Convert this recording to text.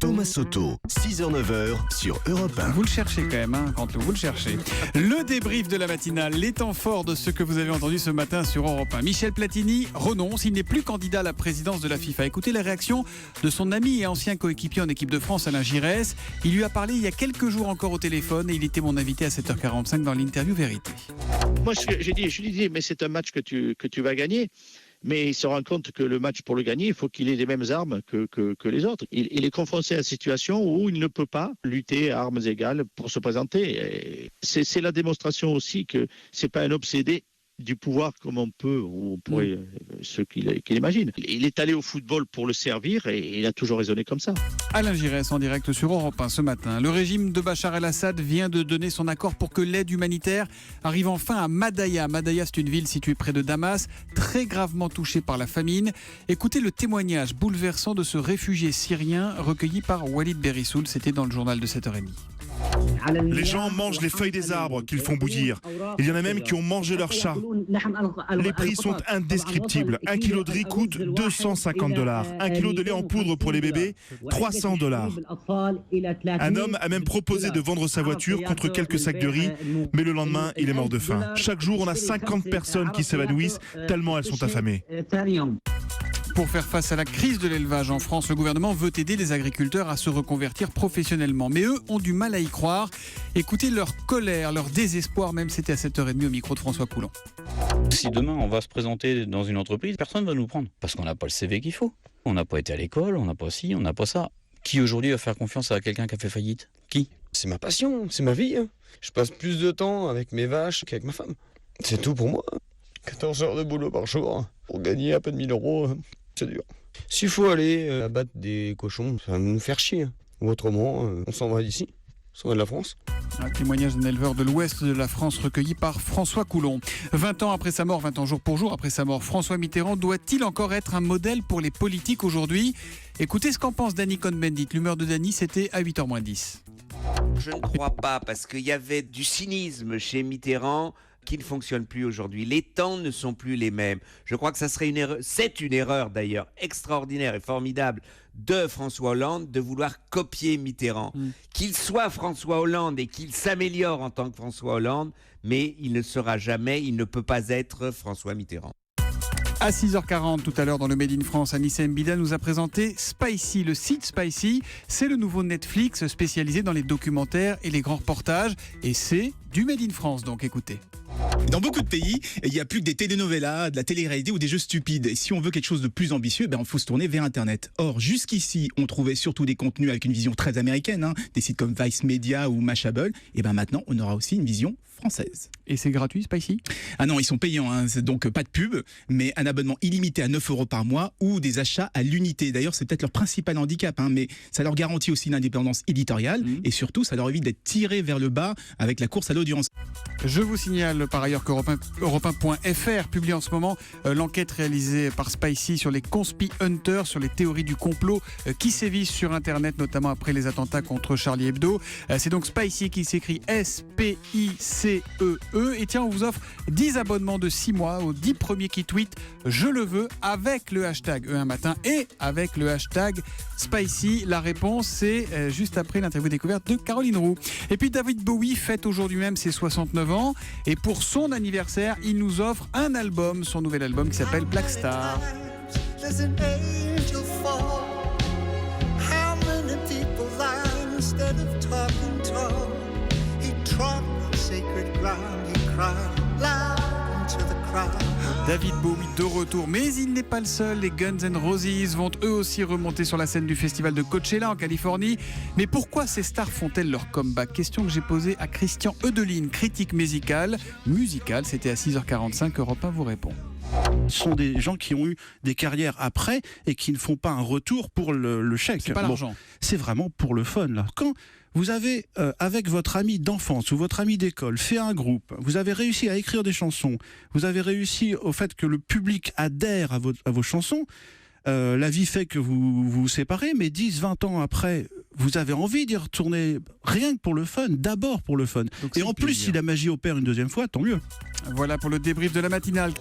Thomas Soto, 6h-9h sur Europe 1. Vous le cherchez quand même, Quentin, vous le cherchez. Le débrief de la matinale, les temps forts de ce que vous avez entendu ce matin sur Europe 1. Michel Platini renonce, il n'est plus candidat à la présidence de la FIFA. Écoutez la réaction de son ami et ancien coéquipier en équipe de France, Alain Giresse. Il lui a parlé il y a quelques jours encore au téléphone et il était mon invité à 7h45 dans l'interview Vérité. Moi, je lui dis, mais c'est un match que tu vas gagner. Mais il se rend compte que le match, pour le gagner, il faut qu'il ait les mêmes armes que les autres. Il est confronté à une situation où il ne peut pas lutter à armes égales pour se présenter. C'est la démonstration aussi que c'est pas un obsédé du pouvoir comme on peut, ou on pourrait, ceux qui l'imaginent. Il est allé au football pour le servir et il a toujours raisonné comme ça. Alain Giresse en direct sur Europe 1 ce matin. Le régime de Bachar el-Assad vient de donner son accord pour que l'aide humanitaire arrive enfin à Madaya. Madaya, c'est une ville située près de Damas, très gravement touchée par la famine. Écoutez le témoignage bouleversant de ce réfugié syrien recueilli par Walid Berissoul. C'était dans le journal de 7h30. Les gens mangent les feuilles des arbres qu'ils font bouillir. Il y en a même qui ont mangé leurs chats. Les prix sont indescriptibles. 1 kilo de riz coûte $250. 1 kilo de lait en poudre pour les bébés, $300. Un homme a même proposé de vendre sa voiture contre quelques sacs de riz, mais le lendemain, il est mort de faim. Chaque jour, on a 50 personnes qui s'évanouissent tellement elles sont affamées. Pour faire face à la crise de l'élevage en France, le gouvernement veut aider les agriculteurs à se reconvertir professionnellement. Mais eux ont du mal à y croire. Écoutez leur colère, leur désespoir, même c'était à 7h30 au micro de François Coulon. Si demain on va se présenter dans une entreprise, personne ne va nous prendre. Parce qu'on n'a pas le CV qu'il faut. On n'a pas été à l'école, on n'a pas ci, on n'a pas ça. Qui aujourd'hui va faire confiance à quelqu'un qui a fait faillite? Qui? C'est ma passion, c'est ma vie. Je passe plus de temps avec mes vaches qu'avec ma femme. C'est tout pour moi. 14 heures de boulot par jour pour gagner à peine 1 000 €. C'est dur. S'il faut aller abattre des cochons, ça va nous faire chier. Ou autrement, on s'en va d'ici. On s'en va de la France. Un témoignage d'un éleveur de l'ouest de la France recueilli par François Coulon. 20 ans après sa mort, 20 ans jour pour jour après sa mort, François Mitterrand doit-il encore être un modèle pour les politiques aujourd'hui? Écoutez ce qu'en pense Danny Cohn-Bendit. L'humeur de Danny, c'était à 8h moins 10. Je ne crois pas, parce qu'il y avait du cynisme chez Mitterrand qui ne fonctionne plus aujourd'hui. Les temps ne sont plus les mêmes. Je crois que ça serait une erreur, c'est une erreur d'ailleurs extraordinaire et formidable de François Hollande de vouloir copier Mitterrand. Qu'il soit François Hollande et qu'il s'améliore en tant que François Hollande, mais il ne sera jamais, il ne peut pas être François Mitterrand. À 6h40 tout à l'heure dans le Made in France, Anissa Mbida nous a présenté Spicy. Le site Spicy, c'est le nouveau Netflix spécialisé dans les documentaires et les grands reportages. Et c'est du Made in France, donc écoutez. Dans beaucoup de pays, il n'y a plus que des telenovelas, de la télé-réalité ou des jeux stupides. Et si on veut quelque chose de plus ambitieux, il faut se tourner vers Internet. Or, jusqu'ici, on trouvait surtout des contenus avec une vision très américaine, des sites comme Vice Media ou Mashable. Et maintenant, on aura aussi une vision française. Et c'est gratuit, Spicy? Ah non, ils sont payants, donc pas de pub, mais un abonnement illimité à 9 € par mois ou des achats à l'unité. D'ailleurs, c'est peut-être leur principal handicap, mais ça leur garantit aussi l'indépendance éditoriale et surtout, ça leur évite d'être tirés vers le bas avec la course à l'audience. Je vous signale par ailleurs qu'Europe 1.fr publie en ce moment l'enquête réalisée par Spicy sur les conspi hunters, sur les théories du complot qui sévissent sur Internet, notamment après les attentats contre Charlie Hebdo. C'est donc Spicy qui s'écrit SPICEE. Et tiens, on vous offre 10 abonnements de 6 mois aux 10 premiers qui tweetent « Je le veux » avec le hashtag E1 matin et avec le hashtag Spicy. La réponse, c'est juste après l'interview découverte de Caroline Roux. Et puis David Bowie fête aujourd'hui même ses 69 ans. Et pour son anniversaire, il nous offre un album, son nouvel album qui s'appelle Black Star. David Bowie de retour, mais il n'est pas le seul. Les Guns N' Roses vont eux aussi remonter sur la scène du festival de Coachella en Californie. Mais pourquoi ces stars font-elles leur comeback? Question que j'ai posée à Christian Eudeline, critique musical. C'était à 6h45, Europe 1 vous répond. Ce sont des gens qui ont eu des carrières après et qui ne font pas un retour pour le chèque. C'est pas l'argent. C'est vraiment pour le fun, là. Quand vous avez, avec votre ami d'enfance ou votre ami d'école, fait un groupe, vous avez réussi à écrire des chansons, vous avez réussi au fait que le public adhère à vos chansons, la vie fait que vous vous séparez, mais 10-20 ans après, vous avez envie d'y retourner rien que pour le fun, d'abord pour le fun. Donc et en plus, si la magie opère une deuxième fois, tant mieux. Voilà pour le débrief de la matinale.